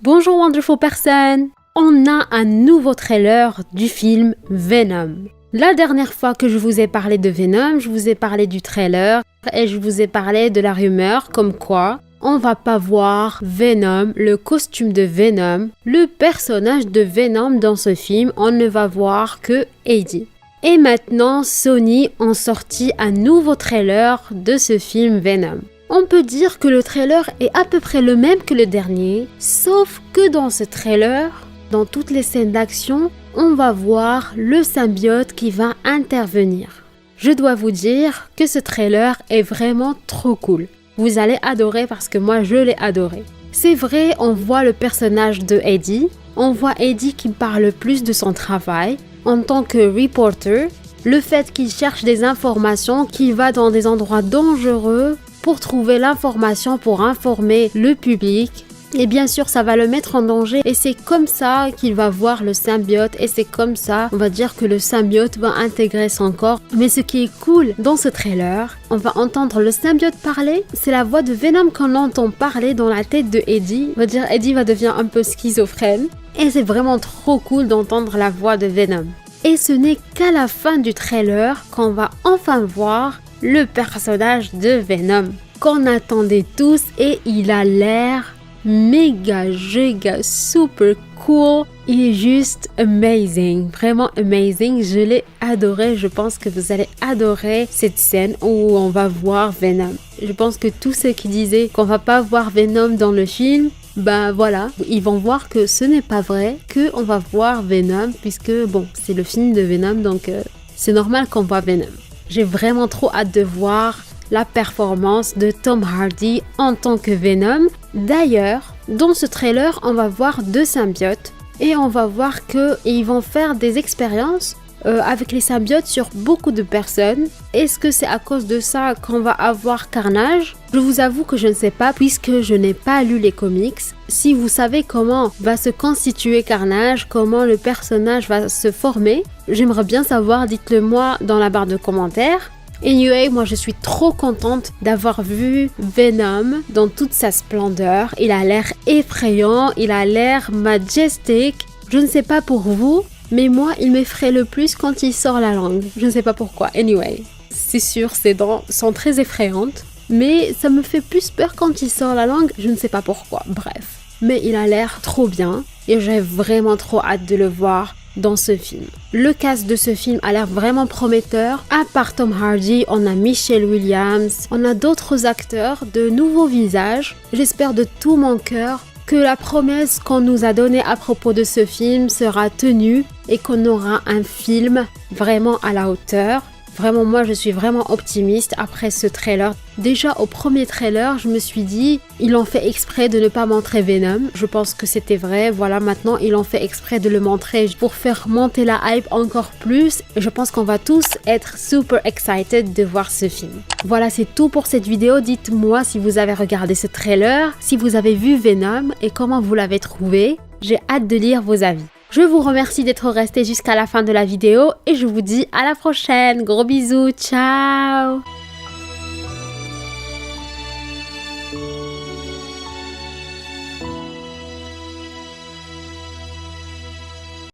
Bonjour wonderful person! On a un nouveau trailer du film Venom. La dernière fois que je vous ai parlé de Venom, je vous ai parlé du trailer et je vous ai parlé de la rumeur comme quoi on va pas voir Venom, le costume de Venom, le personnage de Venom dans ce film, on ne va voir que Eddie. Et maintenant, Sony ont sorti un nouveau trailer de ce film Venom. On peut dire que le trailer est à peu près le même que le dernier, sauf que dans ce trailer, dans toutes les scènes d'action, on va voir le symbiote qui va intervenir. Je dois vous dire que ce trailer est vraiment trop cool. Vous allez adorer parce que moi je l'ai adoré. C'est vrai, on voit le personnage de Eddie, on voit Eddie qui parle plus de son travail en tant que reporter, le fait qu'il cherche des informations, qu'il va dans des endroits dangereux pour trouver l'information, pour informer le public. Et bien sûr, ça va le mettre en danger et c'est comme ça qu'il va voir le symbiote et c'est comme ça, on va dire que le symbiote va intégrer son corps. Mais ce qui est cool dans ce trailer, on va entendre le symbiote parler, c'est la voix de Venom qu'on entend parler dans la tête de Eddie. On va dire Eddie va devenir un peu schizophrène et c'est vraiment trop cool d'entendre la voix de Venom. Et ce n'est qu'à la fin du trailer qu'on va enfin voir le personnage de Venom qu'on attendait tous et il a l'air méga, giga, super cool. Il est juste amazing, vraiment amazing. Je l'ai adoré. Je pense que vous allez adorer cette scène où on va voir Venom. Je pense que tous ceux qui disaient qu'on va pas voir Venom dans le film, bah voilà, ils vont voir que ce n'est pas vrai, qu'on va voir Venom puisque bon, c'est le film de Venom donc c'est normal qu'on voit Venom. J'ai vraiment trop hâte de voir la performance de Tom Hardy en tant que Venom. D'ailleurs, dans ce trailer, on va voir deux symbiotes et on va voir qu'ils vont faire des expériences avec les symbiotes sur beaucoup de personnes. Est-ce que c'est à cause de ça qu'on va avoir Carnage? Je vous avoue que je ne sais pas puisque je n'ai pas lu les comics. Si vous savez comment va se constituer Carnage, comment le personnage va se former, j'aimerais bien savoir, dites-le moi dans la barre de commentaires. Anyway, moi je suis trop contente d'avoir vu Venom dans toute sa splendeur. Il a l'air effrayant, il a l'air majestic. Je ne sais pas pour vous, mais moi il m'effraie le plus quand il sort la langue. Je ne sais pas pourquoi. Anyway, c'est sûr, ses dents sont très effrayantes, mais ça me fait plus peur quand il sort la langue. Je ne sais pas pourquoi. Bref, mais il a l'air trop bien et j'ai vraiment trop hâte de le voir dans ce film. Le cast de ce film a l'air vraiment prometteur. À part Tom Hardy, on a Michelle Williams, on a d'autres acteurs, de nouveaux visages. J'espère de tout mon cœur que la promesse qu'on nous a donnée à propos de ce film sera tenue et qu'on aura un film vraiment à la hauteur. Vraiment, moi, je suis vraiment optimiste après ce trailer. Déjà, au premier trailer, je me suis dit, ils ont fait exprès de ne pas montrer Venom. Je pense que c'était vrai. Voilà, maintenant, ils ont fait exprès de le montrer pour faire monter la hype encore plus. Et je pense qu'on va tous être super excited de voir ce film. Voilà, c'est tout pour cette vidéo. Dites-moi si vous avez regardé ce trailer, si vous avez vu Venom et comment vous l'avez trouvé. J'ai hâte de lire vos avis. Je vous remercie d'être resté jusqu'à la fin de la vidéo et je vous dis à la prochaine. Gros bisous, ciao!